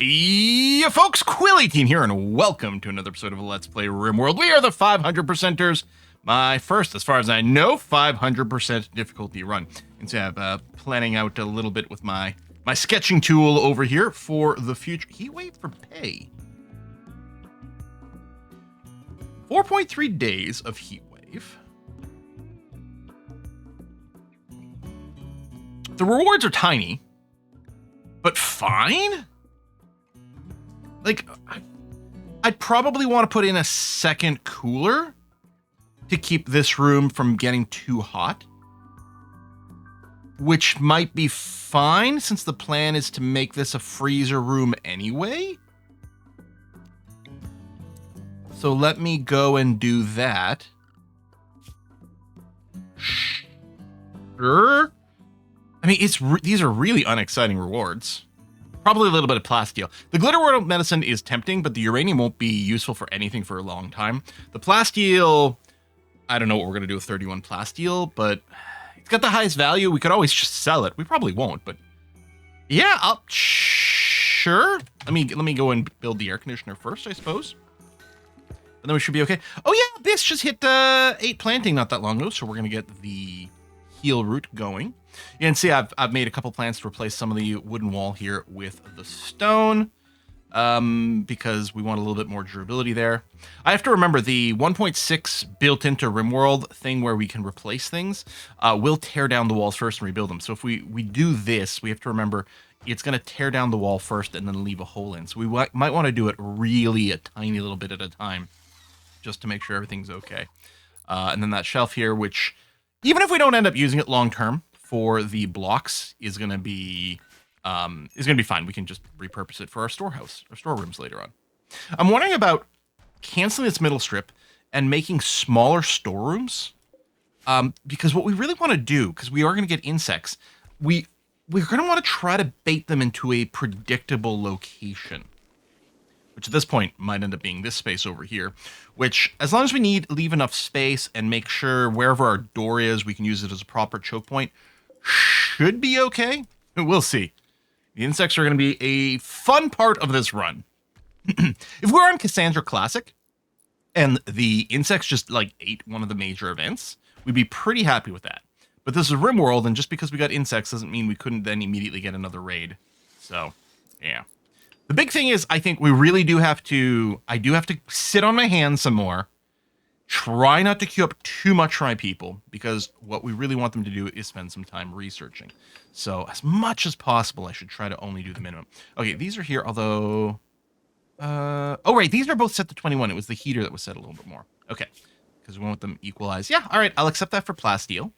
Yeah, folks, Quill18 here, and welcome to another episode of Let's Play RimWorld. We are the 500%ers. My first, as far as I know, 500% difficulty run. And so I'm planning out a little bit with my sketching tool over here for the future. Heatwave for pay. 4.3 days of heatwave. The rewards are tiny, but fine? Like, I'd probably want to put in a second cooler to keep this room from getting too hot, which might be fine since the plan is to make this a freezer room anyway. So let me go and do that. Sure. I mean, these are really unexciting rewards. Probably a little bit of plasteel. The glitter world medicine is tempting, but the uranium won't be useful for anything for a long time. The plasteel, I don't know what we're going to do with 31 plasteel, but it's got the highest value. We could always just sell it. We probably won't, but yeah, sure. Let me go and build the air conditioner first, I suppose. And then we should be okay. Oh yeah, this just hit 8 planting not that long ago, so we're going to get the heal route going. You can see I've made a couple plans to replace some of the wooden wall here with the stone, because we want a little bit more durability there. I have to remember the 1.6 built into RimWorld thing where we can replace things will tear down the walls first and rebuild them. So if we do this, we have to remember it's going to tear down the wall first and then leave a hole in. So we might want to do it really a tiny little bit at a time just to make sure everything's okay. And then that shelf here, which even if we don't end up using it long term, for the blocks is gonna be fine. We can just repurpose it for our storehouse or storerooms later on. I'm wondering about canceling this middle strip and making smaller storerooms, because what we really want to do, because we are going to get insects, we're going to want to try to bait them into a predictable location, which at this point might end up being this space over here, which as long as we leave enough space and make sure wherever our door is, we can use it as a proper choke point, should be okay. We'll see. The insects are going to be a fun part of this run. If we're on Cassandra Classic and the insects just like ate one of the major events, we'd be pretty happy with that. But this is RimWorld, and just because we got insects doesn't mean we couldn't then immediately get another raid. So, yeah. The big thing is, I think we really I do have to sit on my hands some more. Try not to queue up too much for my people, because what we really want them to do is spend some time researching. So as much as possible, I should try to only do the minimum. Okay, these are here, although... oh, right, these are both set to 21. It was the heater that was set a little bit more. Okay, because we want them equalized. Yeah, all right, I'll accept that for plasteel.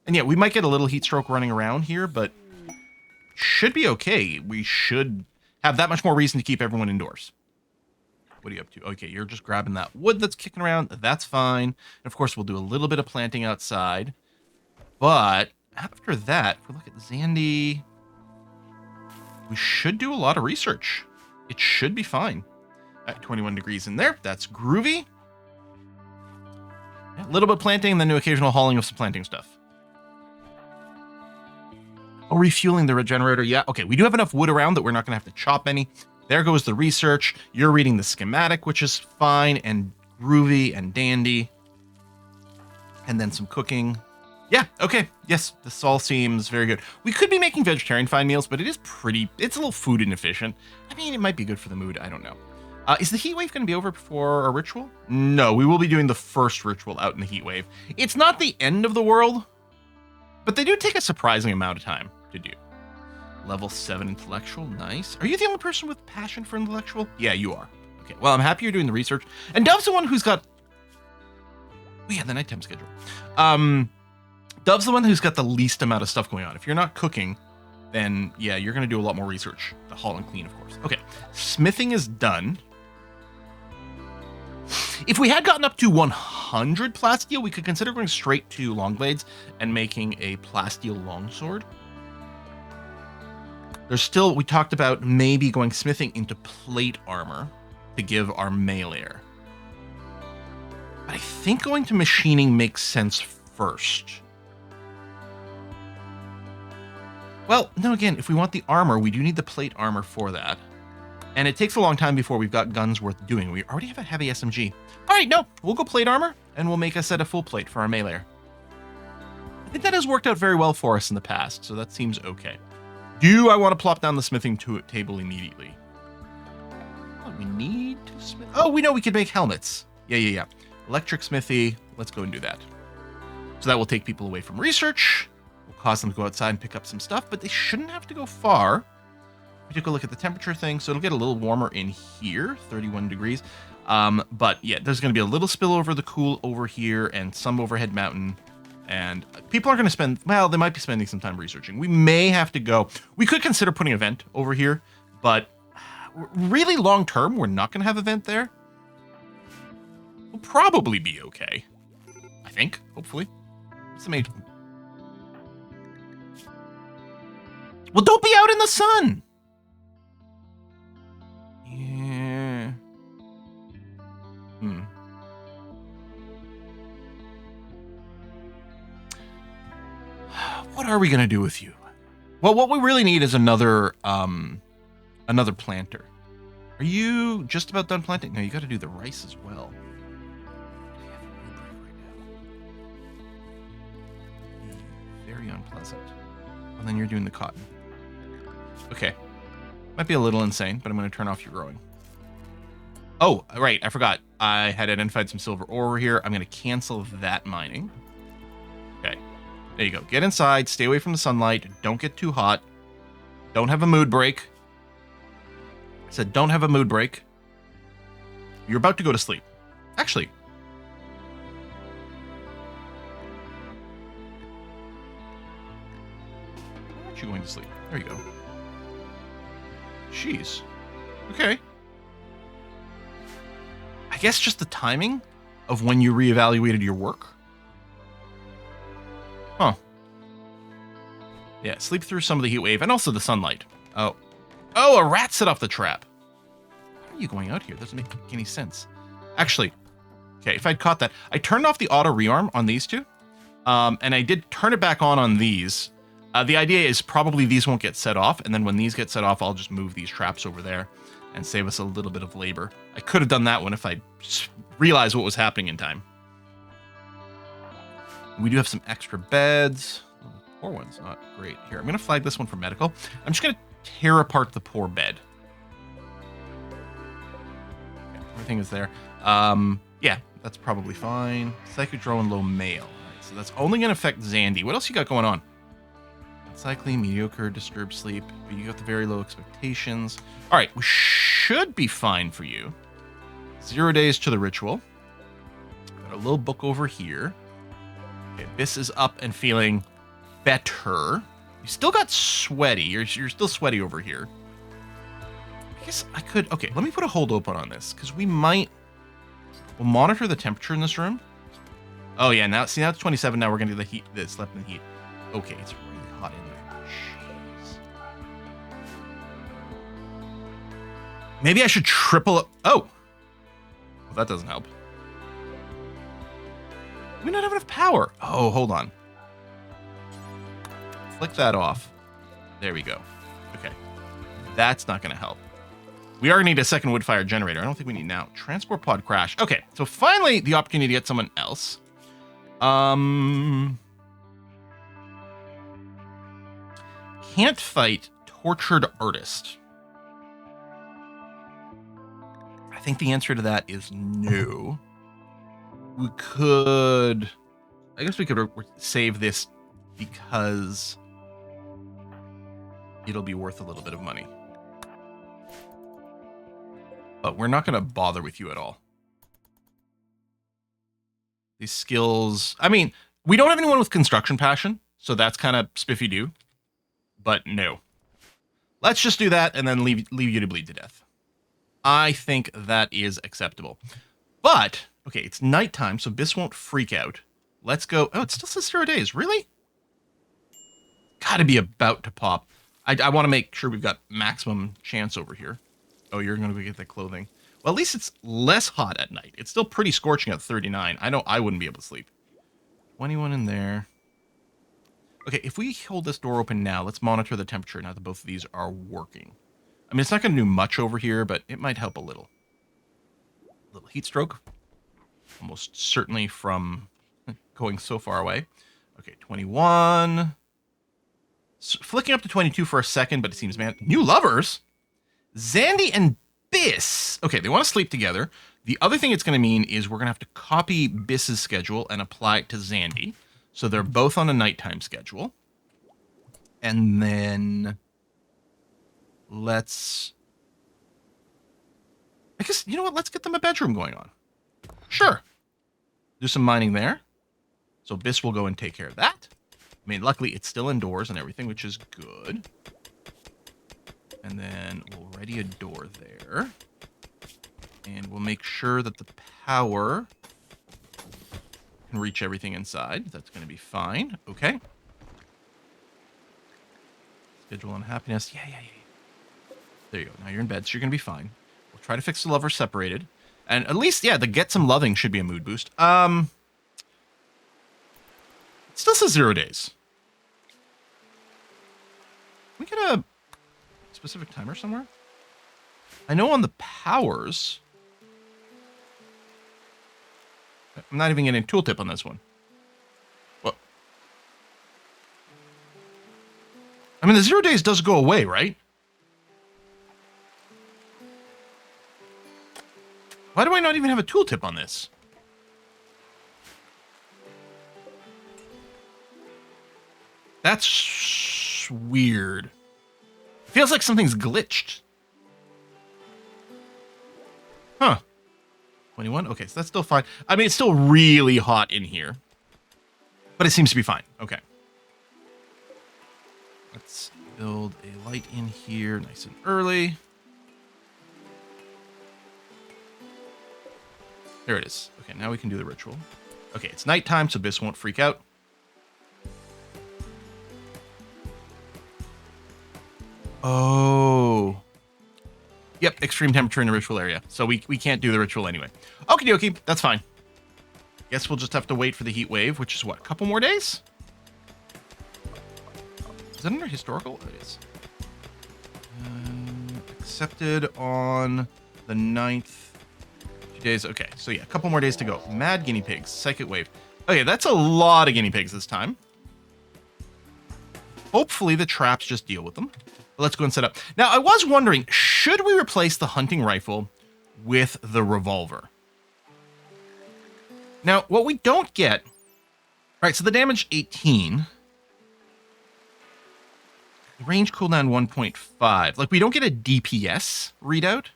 And yeah, we might get a little heat stroke running around here, but should be okay. We should have that much more reason to keep everyone indoors. What are you up to? Okay, you're just grabbing that wood that's kicking around. That's fine. And of course, we'll do a little bit of planting outside. But after that, if we look at Zandy, we should do a lot of research. It should be fine. At 21 degrees in there. That's groovy. Yeah, a little bit of planting, and then the occasional hauling of some planting stuff. Oh, refueling the regenerator. Yeah, okay. We do have enough wood around that we're not going to have to chop any. There goes the research. You're reading the schematic, which is fine and groovy and dandy. And then some cooking. Yeah, okay. Yes, this all seems very good. We could be making vegetarian fine meals, but it's a little food inefficient. I mean, it might be good for the mood. I don't know. Is the heat wave going to be over before our ritual? No, we will be doing the first ritual out in the heat wave. It's not the end of the world, but they do take a surprising amount of time to do. Level 7 intellectual, nice. Are you the only person with passion for intellectual? Yeah, you are. Okay, well, I'm happy you're doing the research. And Dove's the one who's got... Oh yeah, the nighttime schedule. Dove's the one who's got the least amount of stuff going on. If you're not cooking, then yeah, you're going to do a lot more research. The haul and clean, of course. Okay, smithing is done. If we had gotten up to 100 plasteel, we could consider going straight to long blades and making a plasteel longsword. There's still, we talked about maybe going smithing into plate armor to give our melee. But I think going to machining makes sense first. Well, no, again, if we want the armor, we do need the plate armor for that. And it takes a long time before we've got guns worth doing. We already have a heavy SMG. All right, no, we'll go plate armor, and we'll make a set of full plate for our melee. I think that has worked out very well for us in the past, so that seems okay. Do I want to plop down the smithing table immediately? Oh, we need to smith. Oh, we know we could make helmets. Yeah. Electric smithy. Let's go and do that. So that will take people away from research. We'll cause them to go outside and pick up some stuff, but they shouldn't have to go far. We took a look at the temperature thing, so it'll get a little warmer in here, 31 degrees. But yeah, there's going to be a little spill over the cool over here and some overhead mountain. And people are going to spend, well, they might be spending some time researching. We may have to go. We could consider putting a vent over here, but really long term, we're not going to have a vent there. We'll probably be okay. I think, hopefully. What's the major? Well, don't be out in the sun. Yeah. What are we gonna do with you? Well, what we really need is another planter. Are you just about done planting? No, you got to do the rice as well. Very unpleasant. And then you're doing the cotton. Okay. Might be a little insane, but I'm going to turn off your growing. Oh, right. I forgot. I had identified some silver ore over here. I'm going to cancel that mining. Okay. There you go. Get inside. Stay away from the sunlight. Don't get too hot. Don't have a mood break. I said don't have a mood break. You're about to go to sleep. Actually. Why aren't you going to sleep? There you go. Jeez. Okay. I guess just the timing of when you reevaluated your work. Huh. Yeah, sleep through some of the heat wave and also the sunlight. Oh. Oh, a rat set off the trap. Why are you going out here? Doesn't make any sense. Actually, okay, if I'd caught that. I turned off the auto rearm on these two. And I did turn it back on these. The idea is probably these won't get set off, and then when these get set off, I'll just move these traps over there and save us a little bit of labor. I could have done that one if I realized what was happening in time. We do have some extra beds. Oh, the poor one's not great. Here, I'm going to flag this one for medical. I'm just going to tear apart the poor bed. Okay, everything is there. Yeah, that's probably fine. Psychic drone, low mail. All right, so that's only going to affect Zandy. What else you got going on? Cycling, mediocre, disturbed sleep. You got the very low expectations. All right, we should be fine for you. 0 days to the ritual. Got a little book over here. Okay, this is up and feeling better. You still got sweaty. You're still sweaty over here. I guess I could. Okay, let me put a hold open on this because we might. We'll monitor the temperature in this room. Oh yeah, now see now it's 27. Now we're gonna do the heat. The slept in heat. Okay, it's really hot in there. Jeez. Maybe I should triple it. Oh, well, that doesn't help. We don't have enough power. Oh, hold on. Flick that off. There we go. Okay. That's not going to help. We are going to need a second wood fire generator. I don't think we need now. Transport pod crash. Okay. So finally, the opportunity to get someone else. Can't fight tortured artist. I think the answer to that is no. We could... I guess we could save this because it'll be worth a little bit of money. But we're not going to bother with you at all. These skills... I mean, we don't have anyone with construction passion, so that's kind of spiffy-doo. But no. Let's just do that and then leave you to bleed to death. I think that is acceptable. But, okay, it's nighttime, so Biss won't freak out. Let's go... Oh, it still says 0 days. Really? Gotta be about to pop. I want to make sure we've got maximum chance over here. Oh, you're going to get the clothing. Well, at least it's less hot at night. It's still pretty scorching at 39. I know I wouldn't be able to sleep. 21 in there. Okay, if we hold this door open now, let's monitor the temperature now that both of these are working. I mean, it's not going to do much over here, but it might help a little. A little heat stroke. Almost certainly from going so far away. Okay, 21. Flicking up to 22 for a second, but it seems, man, new lovers? Zandy and Biss. Okay, they want to sleep together. The other thing it's going to mean is we're going to have to copy Biss's schedule and apply it to Zandy. So they're both on a nighttime schedule. And then let's... I guess, you know what? Let's get them a bedroom going on. Sure. Do some mining there. So Biss will go and take care of that. I mean, luckily it's still indoors and everything, which is good. And then we'll ready a door there. And we'll make sure that the power can reach everything inside. That's going to be fine. Okay. Schedule unhappiness. Yeah. There you go. Now you're in bed, so you're going to be fine. We'll try to fix the lovers separated. And at least, yeah, the get some loving should be a mood boost. It still says 0 days. Can we get a specific timer somewhere? I know on the powers... I'm not even getting a tooltip on this one. What? I mean, the 0 days does go away, right? Why do I not even have a tooltip on this? That's weird. Feels like something's glitched. Huh. 21? Okay, so that's still fine. I mean, it's still really hot in here. But it seems to be fine. Okay. Let's build a light in here nice and early. There it is. Okay, now we can do the ritual. Okay, it's nighttime, so Biss won't freak out. Oh. Yep, extreme temperature in the ritual area. So we can't do the ritual anyway. Okie dokie, that's fine. Guess we'll just have to wait for the heat wave, which is what, a couple more days? Is that under historical? Oh, it is. Accepted on the 9th. 2 days. Okay, so yeah, a couple more days to go. Mad guinea pigs, psychic wave. Okay, that's a lot of guinea pigs this time. Hopefully the traps just deal with them. But let's go and set up. Now, I was wondering, should we replace the hunting rifle with the revolver? Now, what we don't get... All right, so the damage 18. The range cooldown 1.5. Like, we don't get a DPS readout.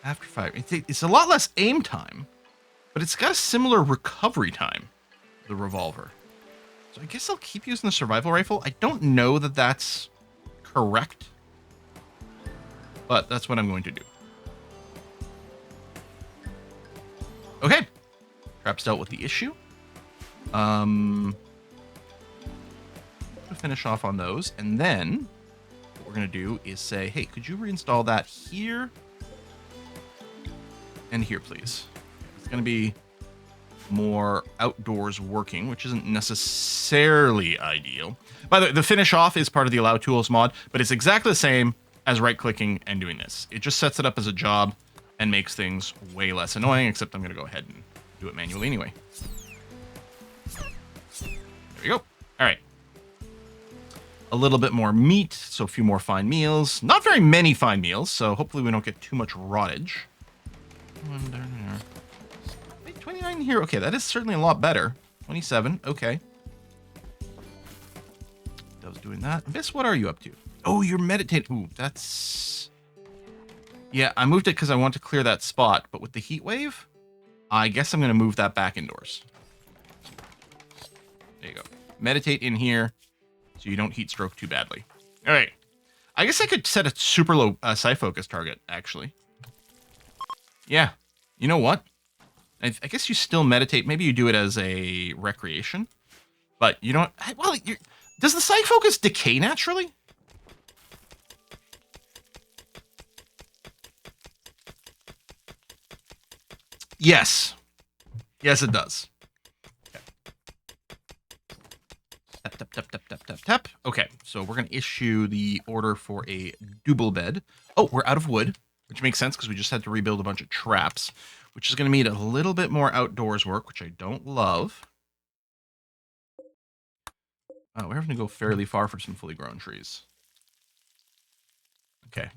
After 5. It's a lot less aim time, but it's got a similar recovery time, the revolver. So I guess I'll keep using the survival rifle. I don't know that that's correct, but that's what I'm going to do. Okay. Traps dealt with the issue. To finish off on those, and then what we're going to do is say, hey, could you reinstall that here and here, please? It's going to be more outdoors working, which isn't necessarily ideal. By the way, the finish off is part of the allow tools mod, but it's exactly the same as right-clicking and doing this. It just sets it up as a job and makes things way less annoying, except I'm going to go ahead and do it manually anyway. There we go. All right. A little bit more meat, so a few more fine meals. Not very many fine meals, so hopefully we don't get too much rottage. 29 here. Okay, that is certainly a lot better. 27. Okay. I was doing that. Biss, what are you up to? Oh, you're meditating. Ooh, that's... Yeah, I moved it because I want to clear that spot, but with the heat wave, I guess I'm going to move that back indoors. There you go. Meditate in here so you don't heat stroke too badly. All right. I guess I could set a super low psi focus target, actually. Yeah. You know what? I guess you still meditate. Maybe you do it as a recreation. But you don't... Well, does the psych focus decay naturally? Yes. Yes, it does. Okay. Tap, tap, tap, tap, tap, tap, Tep. Okay, so we're going to issue the order for a double bed. Oh, we're out of wood, which makes sense because we just had to rebuild a bunch of traps, which is going to mean a little bit more outdoors work, which I don't love. Oh, we're having to go fairly far for some fully grown trees. Okay.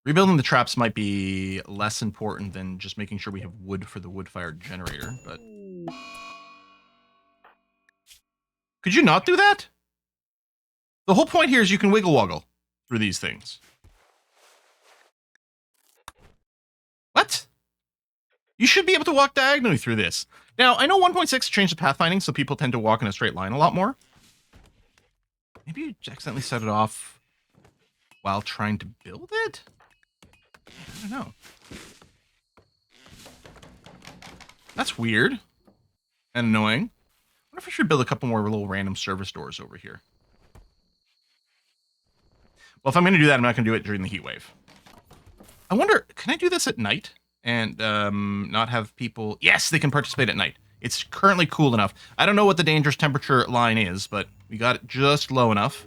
Rebuilding the traps might be less important than just making sure we have wood for the wood-fired generator, but... Could you not do that? The whole point here is you can wiggle-woggle through these things. What? You should be able to walk diagonally through this. Now, I know 1.6 changed the pathfinding, so people tend to walk in a straight line a lot more. Maybe you accidentally set it off while trying to build it? I don't know. That's weird and annoying. I wonder if I should build a couple more little random service doors over here. Well, if I'm going to do that, I'm not going to do it during the heat wave. I wonder, can I do this at night and not have people... Yes, they can participate at night. It's currently cool enough. I don't know what the dangerous temperature line is, but we got it just low enough.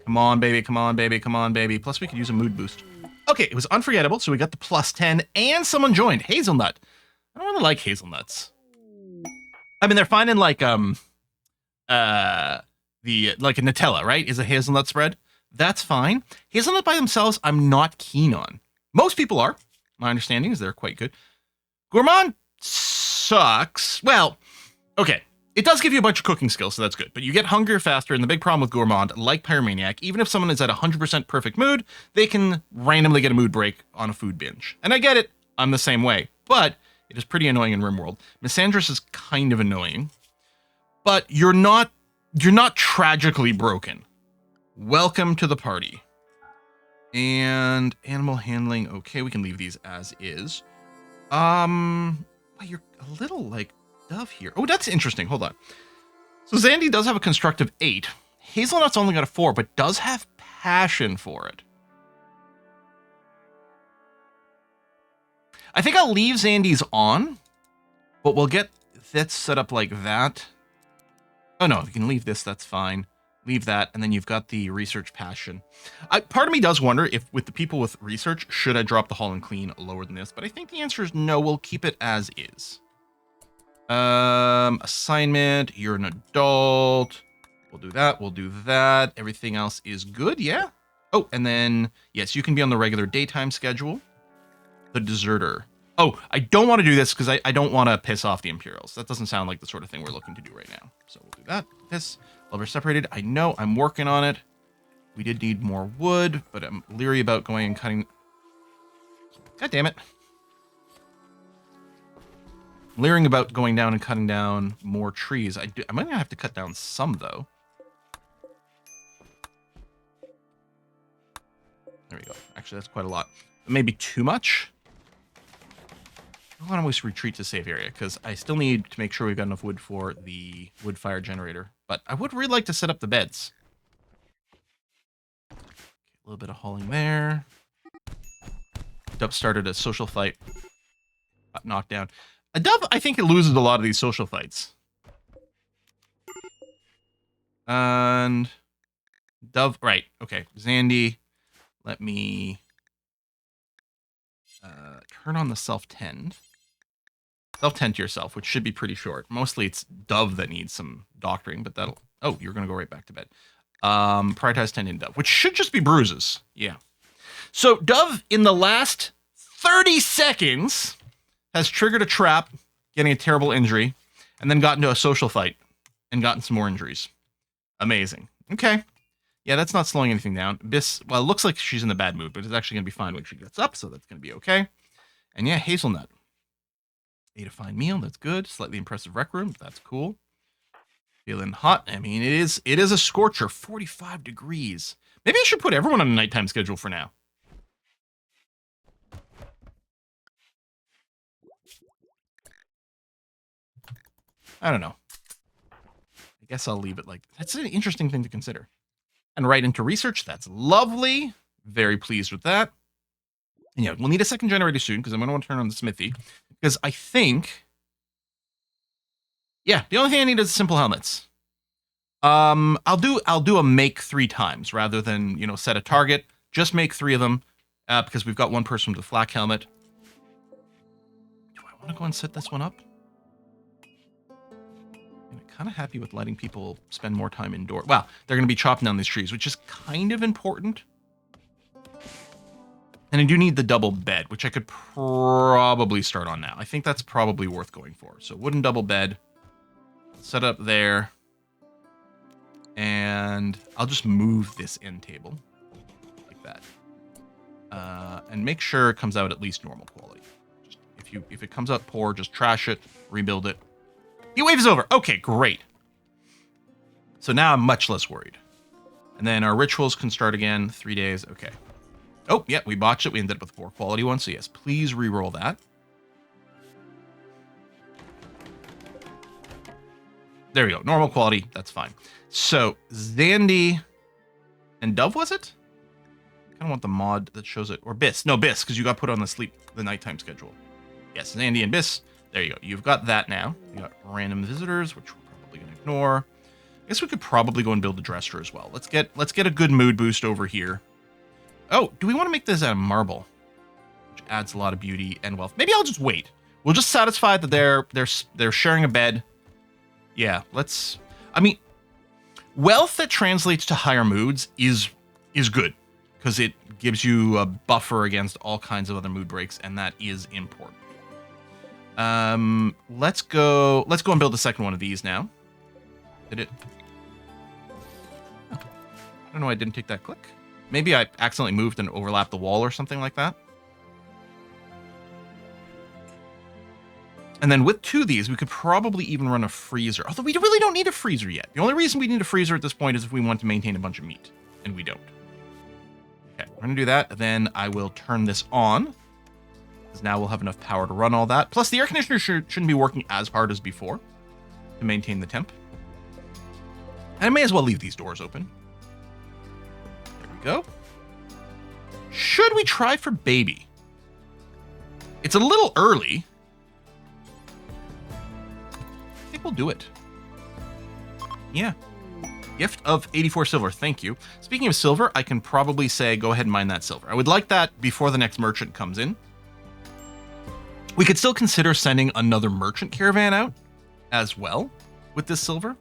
Come on, baby. Come on, baby. Come on, baby. Plus, we could use a mood boost. Okay, it was unforgettable, so we got the +10, and someone joined. Hazelnut. I don't really like hazelnuts. I mean, they're fine in, like, like a Nutella, right? Is a hazelnut spread. That's fine. Hazelnut by themselves, I'm not keen on. Most people are. My understanding is they're quite good. Gourmand sucks. Well, okay. It does give you a bunch of cooking skills, so that's good. But you get hungrier faster, and the big problem with Gourmand, like Pyromaniac, even if someone is at 100% perfect mood, they can randomly get a mood break on a food binge. And I get it. I'm the same way. But it is pretty annoying in RimWorld. Misandrous is kind of annoying. But you're not tragically broken. Welcome to the party. And animal handling. Okay, we can leave these as is. Well, you're a little, like, Dove here. Oh, that's interesting. Hold on. So Zandy does have a constructive 8. Hazelnut's only got a 4, but does have passion for it. I think I'll leave Zandy's on, but we'll get that set up like that. Oh, no, you can leave this. That's fine. Leave that, and then you've got the research passion. Part of me does wonder if, with the people with research, should I drop the haul and clean lower than this? But I think the answer is no. We'll keep it as is. Assignment. You're an adult. We'll do that. We'll do that. Everything else is good. Yeah. Oh, and then yes, you can be on the regular daytime schedule. The deserter. Oh, I don't want to do this because I don't want to piss off the Imperials. That doesn't sound like the sort of thing we're looking to do right now. So we'll do that. This. Lover separated. I know. I'm working on it. We did need more wood, but I'm leery about going and cutting. God damn it. I'm leering about going down and cutting down more trees. I might have to cut down some, though. There we go. Actually, that's quite a lot. Maybe too much. I want to always retreat to safe area because I still need to make sure we've got enough wood for the wood fire generator. But I would really like to set up the beds. Okay, a little bit of hauling there. Dove started a social fight. Got knocked down. A Dove, I think it loses a lot of these social fights. And Dove, right. Okay, Zandy, let me turn on the self-tend. Self-tend to yourself, which should be pretty short. Mostly it's Dove that needs some doctoring, but that'll... Oh, you're going to go right back to bed. Prioritize tending Dove, which should just be bruises. Yeah. So Dove, in the last 30 seconds, has triggered a trap, getting a terrible injury, and then got into a social fight and gotten some more injuries. Amazing. Okay. Yeah, that's not slowing anything down. Biss, well, it looks like she's in a bad mood, but it's actually going to be fine when she gets up, so that's going to be okay. And yeah, Hazelnut. Ate a fine meal, that's good. Slightly impressive rec room, that's cool. Feeling hot. I mean, it is a scorcher, 45 degrees. Maybe I should put everyone on a nighttime schedule for now. I don't know. I guess I'll leave it like... That's an interesting thing to consider. And right into research, that's lovely. Very pleased with that. And yeah, we'll need a second generator soon because I'm going to want to turn on the smithy. Because I think... Yeah, the only thing I need is simple helmets. I'll do a make 3 times rather than, you know, set a target. Just make 3 of them because we've got one person with a flak helmet. Do I want to go and set this one up? I'm kind of happy with letting people spend more time indoors. Wow, they're going to be chopping down these trees, which is kind of important. And I do need the double bed, which I could probably start on now. I think that's probably worth going for. So wooden double bed, set up there. And I'll just move this end table like that. And make sure it comes out at least normal quality. Just if it comes out poor, just trash it, rebuild it. Heatwave is over. Okay, great. So now I'm much less worried. And then our rituals can start again. 3 days. Okay. Oh, yeah, we botched it. We ended up with a poor quality one. So yes, please re-roll that. There we go. Normal quality. That's fine. So Zandy and Dove, was it? I kind of want the mod that shows it. Or Biss. No, Biss, because you got put on the nighttime schedule. Yes, Zandy and Biss. There you go. You've got that now. You got random visitors, which we're probably going to ignore. I guess we could probably go and build a dresser as well. Let's get a good mood boost over here. Oh, do we want to make this out of marble? Which adds a lot of beauty and wealth. Maybe I'll just wait. We'll just satisfy that they're sharing a bed. Yeah, let's... I mean, wealth that translates to higher moods is good. Because it gives you a buffer against all kinds of other mood breaks, and that is important. Let's go and build the second one of these now. Did it? I don't know why I didn't take that click. Maybe I accidentally moved and overlapped the wall or something like that. And then with 2 of these, we could probably even run a freezer. Although we really don't need a freezer yet. The only reason we need a freezer at this point is if we want to maintain a bunch of meat. And we don't. Okay, we're going to do that. Then I will turn this on. Because now we'll have enough power to run all that. Plus, the air conditioner shouldn't be working as hard as before to maintain the temp. And I may as well leave these doors open. There we go. Should we try for baby? It's a little early. I think we'll do it. Yeah. Gift of 84 silver. Thank you. Speaking of silver, I can probably say go ahead and mine that silver. I would like that before the next merchant comes in. We could still consider sending another merchant caravan out as well with this silver.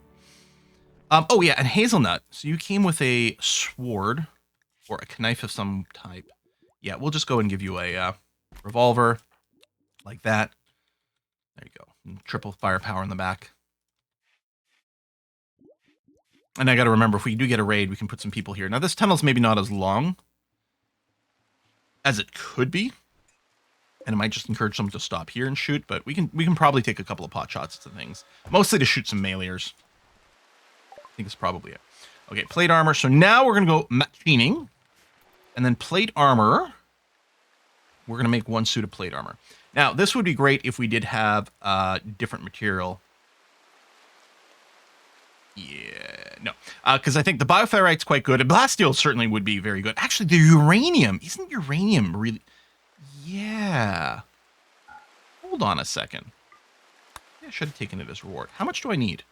Oh, yeah, and hazelnut. So you came with a sword or a knife of some type. Yeah, we'll just go and give you a revolver like that. There you go. And triple firepower in the back. And I got to remember, if we do get a raid, we can put some people here. Now, this tunnel's maybe not as long as it could be. And it might just encourage someone to stop here and shoot, but we can probably take a couple of pot shots to things. Mostly to shoot some meleers. I think it's probably it. Okay, plate armor. So now we're going to go machining. And then plate armor. We're going to make 1 suit of plate armor. Now, this would be great if we did have different material. Yeah, no. Because I think the bioferrite's quite good. And blasteel certainly would be very good. Actually, the uranium. Isn't uranium really... Yeah. Hold on a second. Yeah, I should have taken it as reward. How much do I need?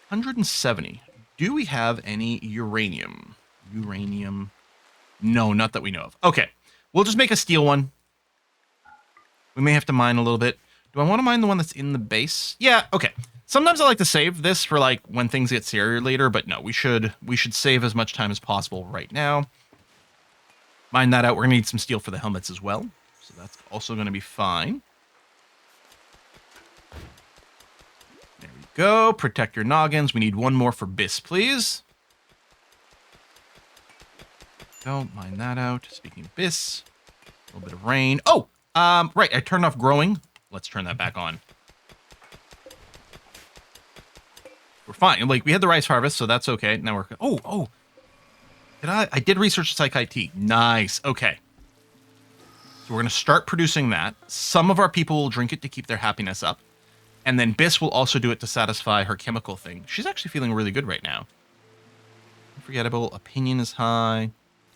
170. Do we have any uranium? Uranium. No, not that we know of. Okay. We'll just make a steel one. We may have to mine a little bit. Do I want to mine the one that's in the base? Yeah, okay. Sometimes I like to save this for like when things get serious later, but no, we should save as much time as possible right now. Mine that out. We're going to need some steel for the helmets as well. So that's also going to be fine. There we go. Protect your noggins. We need 1 more for Biss, please. Don't mine that out. Speaking of Biss, a little bit of rain. Oh, right. I turned off growing. Let's turn that back on. We're fine. Like, we had the rice harvest, so that's okay. Now we're... Oh. I did research Psych IT. Nice. Okay. So we're going to start producing that. Some of our people will drink it to keep their happiness up. And then Biss will also do it to satisfy her chemical thing. She's actually feeling really good right now. Unforgettable. Opinion is high.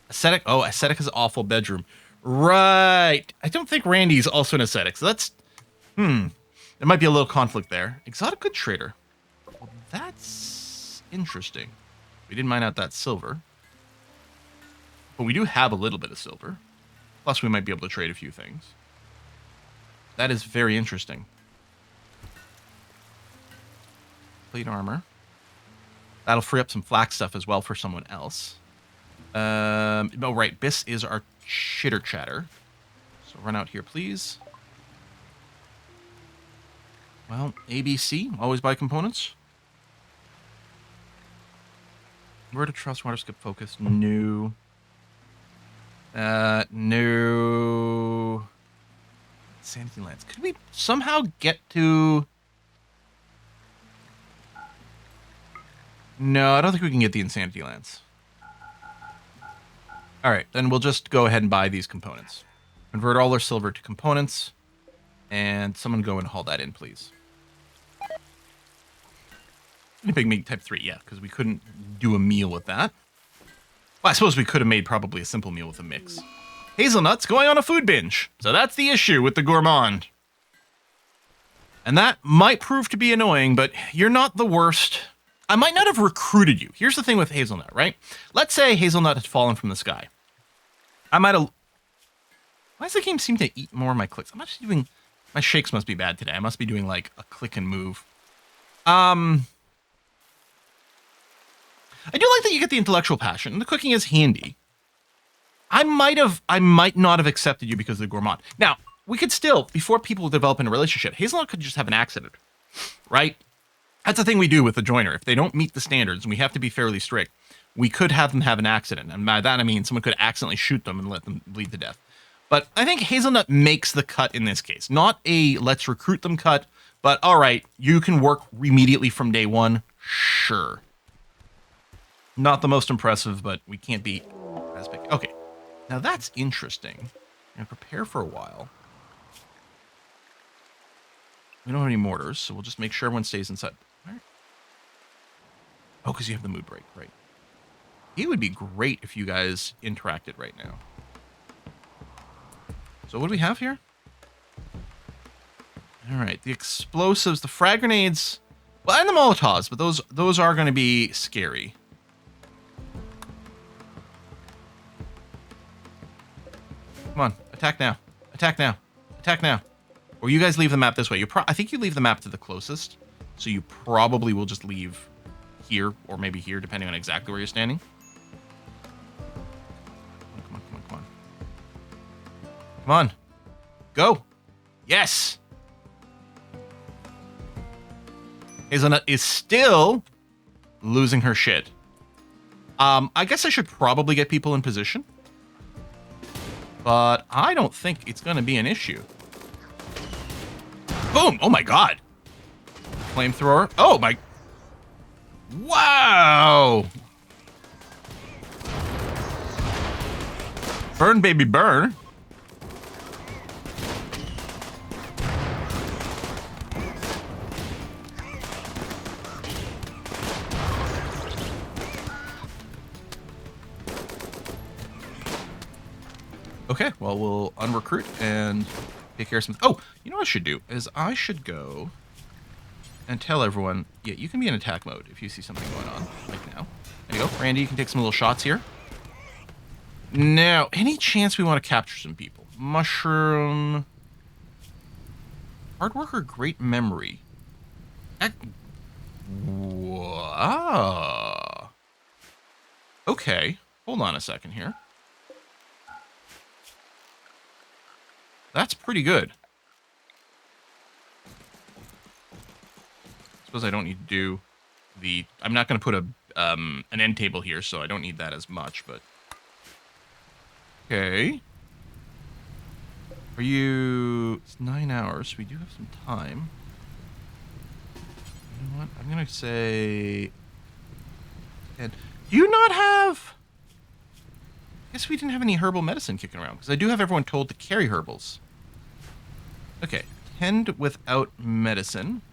Ascetic. Oh, ascetic is awful bedroom. Right. I don't think Randy's also an ascetic. So that's... There might be a little conflict there. Exotic good trader. We'll That's interesting. We didn't mine out that silver. But we do have a little bit of silver. Plus, we might be able to trade a few things. That is very interesting. Plate armor. That'll free up some flax stuff as well for someone else. Oh, right. This is our chitter chatter. So run out here, please. Well, ABC. Always buy components. Where to trust, water skip focus. No. No. Sanity Lance. Could we somehow get to... No, I don't think we can get the Insanity Lance. Alright, then we'll just go ahead and buy these components. Convert all our silver to components. And someone go and haul that in, please. Big meat type 3, yeah, because we couldn't do a meal with that. Well, I suppose we could have made probably a simple meal with a mix. Hazelnut's going on a food binge. So that's the issue with the gourmand. And that might prove to be annoying, but you're not the worst. I might not have recruited you. Here's the thing with Hazelnut, right? Let's say Hazelnut had fallen from the sky. I might have... Why does the game seem to eat more of my clicks? I'm actually doing... My shakes must be bad today. I must be doing, like, a click and move. I do like that you get the intellectual passion, and the cooking is handy. I might not have accepted you because of the gourmand. Now, we could still, before people develop in a relationship, Hazelnut could just have an accident, right? That's the thing we do with the joiner. If they don't meet the standards, and we have to be fairly strict, we could have them have an accident. And by that, I mean someone could accidentally shoot them and let them bleed to death. But I think Hazelnut makes the cut in this case. Not a let's recruit them cut, but all right, you can work immediately from day one. Sure. Not the most impressive, but we can't be as big. Okay, now that's interesting. I'm gonna prepare for a while. We don't have any mortars, so we'll just make sure everyone stays inside. All right. Oh, because you have the mood break, right? It would be great if you guys interacted right now. So what do we have here? All right, the explosives, the frag grenades, well, and the Molotovs, but those are going to be scary. Come on, attack now, attack now, attack now. Or you guys leave the map this way. I think you leave the map to the closest, so you probably will just leave here or maybe here, depending on exactly where you're standing. Come on, come on, come on, come on. Come on. Go. Yes. Hazelnut is still losing her shit. I guess I should probably get people in position. But I don't think it's going to be an issue. Boom! Oh my god. Flamethrower. Oh my... Wow! Burn, baby, burn. Okay, well, we'll unrecruit and take care of some... Oh, you know what I should do? Is I should go and tell everyone, yeah, you can be in attack mode if you see something going on, like now. There you go. Randy, you can take some little shots here. Now, any chance we want to capture some people? Mushroom... Hard worker, great memory. Wow. Okay, hold on a second here. That's pretty good. Suppose I don't need to do the... I'm not going to put an end table here, so I don't need that as much, but... Okay. Are you... It's 9 hours, so we do have some time. You know what? I'm going to say... 10. Do you not have... I guess we didn't have any herbal medicine kicking around, because I do have everyone told to carry herbals. Okay, tend without medicine,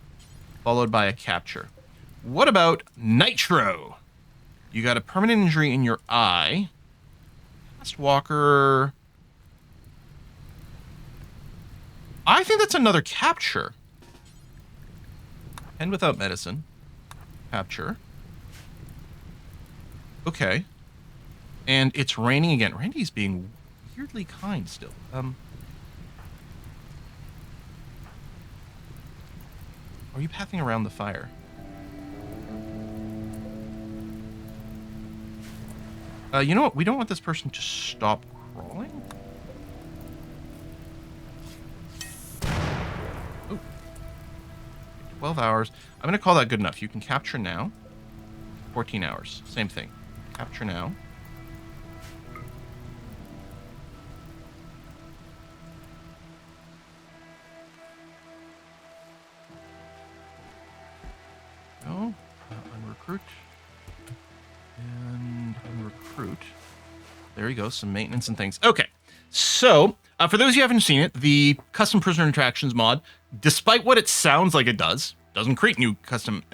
followed by a capture. What about Nitro? You got a permanent injury in your eye. Fast walker. I think that's another capture. Tend without medicine. Capture. Okay. And it's raining again. Randy's being weirdly kind still. Are you pathing around the fire? You know what? We don't want this person to stop crawling. Oh. 12 hours. I'm going to call that good enough. You can capture now. 14 hours. Same thing. Capture now. No. Unrecruit. And unrecruit. There you go. Some maintenance and things. Okay. So, for those of you who haven't seen it, the custom prisoner interactions mod, despite what it sounds like it doesn't create new custom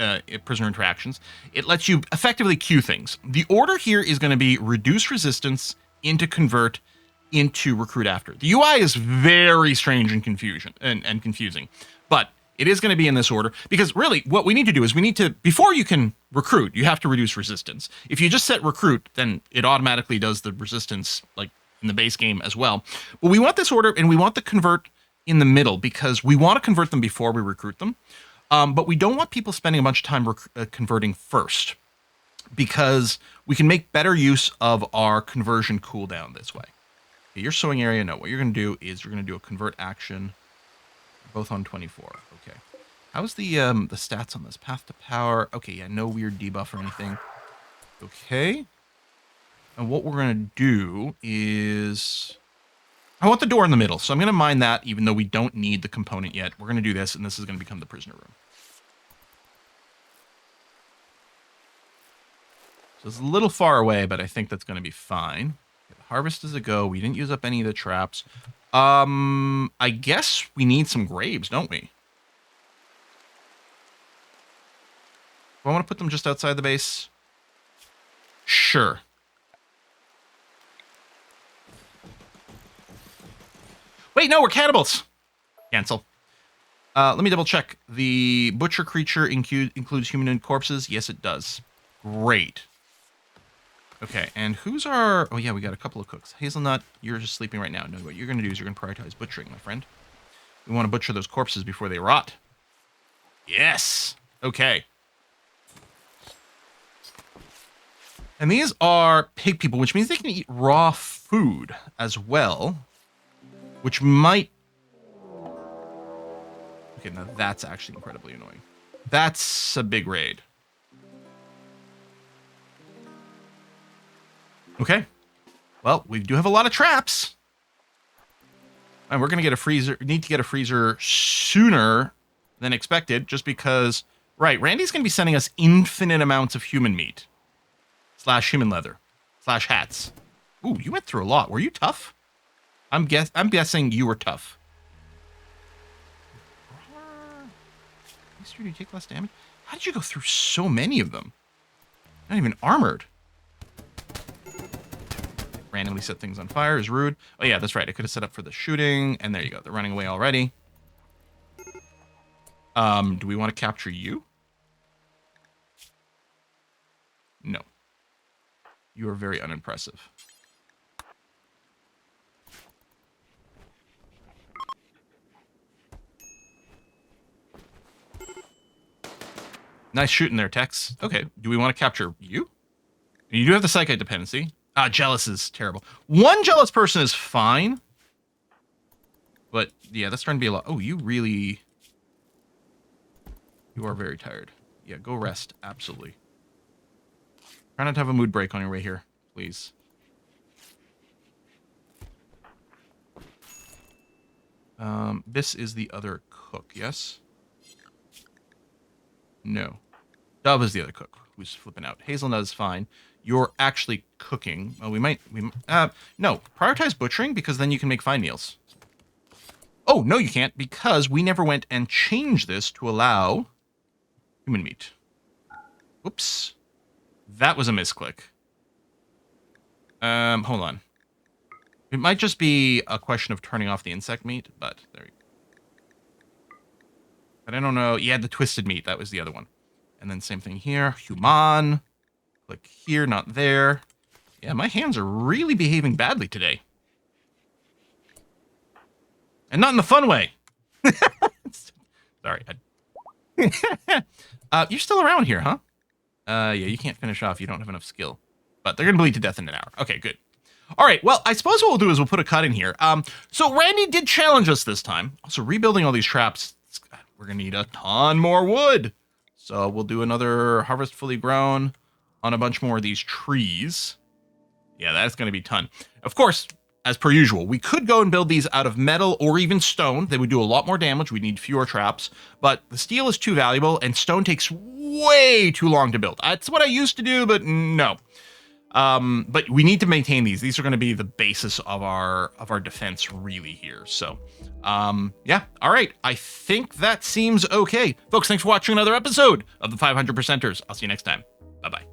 prisoner interactions. It lets you effectively queue things. The order here is going to be reduce resistance into convert into recruit after. The UI is very strange and confusing, but it is going to be in this order because really what we need to do is we need to, before you can recruit, you have to reduce resistance. If you just set recruit, then it automatically does the resistance like in the base game as well. But we want this order and we want the convert in the middle because we want to convert them before we recruit them. But we don't want people spending a bunch of time converting first because we can make better use of our conversion cooldown this way. Okay, your sewing area, no. What you're going to do is you're going to do a convert action, both on 24. Okay. How's the stats on this? Path to power. Okay, yeah, no weird debuff or anything. Okay. And what we're going to do is... I want the door in the middle, so I'm going to mine that, even though we don't need the component yet. We're going to do this, and this is going to become the prisoner room. So it's a little far away, but I think that's going to be fine. Okay, the harvest is a go. We didn't use up any of the traps. I guess we need some graves, don't we? Do I want to put them just outside the base? Sure. Wait, no, we're cannibals. Cancel. Let me double check. The butcher creature includes human corpses. Yes, it does. Great. Okay, and who's our... Oh, yeah, we got a couple of cooks. Hazelnut, you're just sleeping right now. No, what you're going to do is you're going to prioritize butchering, my friend. We want to butcher those corpses before they rot. Yes. Okay. And these are pig people, which means they can eat raw food as well. Which might... Okay, now that's actually incredibly annoying. That's a big raid. Okay. Well, we do have a lot of traps. And we're going to get a freezer. Need to get a freezer sooner than expected, just because... Right, Randy's going to be sending us infinite amounts of human meat. / human leather. / hats. Ooh, you went through a lot. Were you tough? I'm guessing you were tough. Do you take less damage? How did you go through so many of them? Not even armored. Randomly set things on fire is rude. Oh yeah, that's right. I could have set up for the shooting, and there you go. They're running away already. Do we want to capture you? No. You are very unimpressive. Nice shooting there, Tex. Okay, do we want to capture you? You do have the psychic dependency. Jealous is terrible. One jealous person is fine. But, yeah, that's trying to be a lot. Oh, you really... You are very tired. Yeah, go rest. Absolutely. Try not to have a mood break on your way here, please. This is the other cook, yes? No. Dove is the other cook who's flipping out. Hazelnut is fine. You're actually cooking. Well, no. Prioritize butchering because then you can make fine meals. Oh, no, you can't because we never went and changed this to allow human meat. Oops. That was a misclick. Hold on. It might just be a question of turning off the insect meat, but there you go. But I don't know. Yeah, the twisted meat. That was the other one. And then same thing here. Human. Click here, not there. Yeah, my hands are really behaving badly today. And not in the fun way. Sorry. You're still around here, huh? Yeah, you can't finish off. You don't have enough skill. But they're going to bleed to death in an hour. Okay, good. All right, well, I suppose what we'll do is we'll put a cut in here. So Randy did challenge us this time. Also, rebuilding all these traps, we're going to need a ton more wood. So we'll do another harvest fully grown on a bunch more of these trees. Yeah, that's going to be a ton. Of course, as per usual, we could go and build these out of metal or even stone. They would do a lot more damage. We need fewer traps. But the steel is too valuable, and stone takes way too long to build. That's what I used to do, but no. But we need to maintain these. These are going to be the basis of our defense really here. So, yeah. All right. I think that seems okay. Folks, thanks for watching another episode of the 500%ers. I'll see you next time. Bye-bye.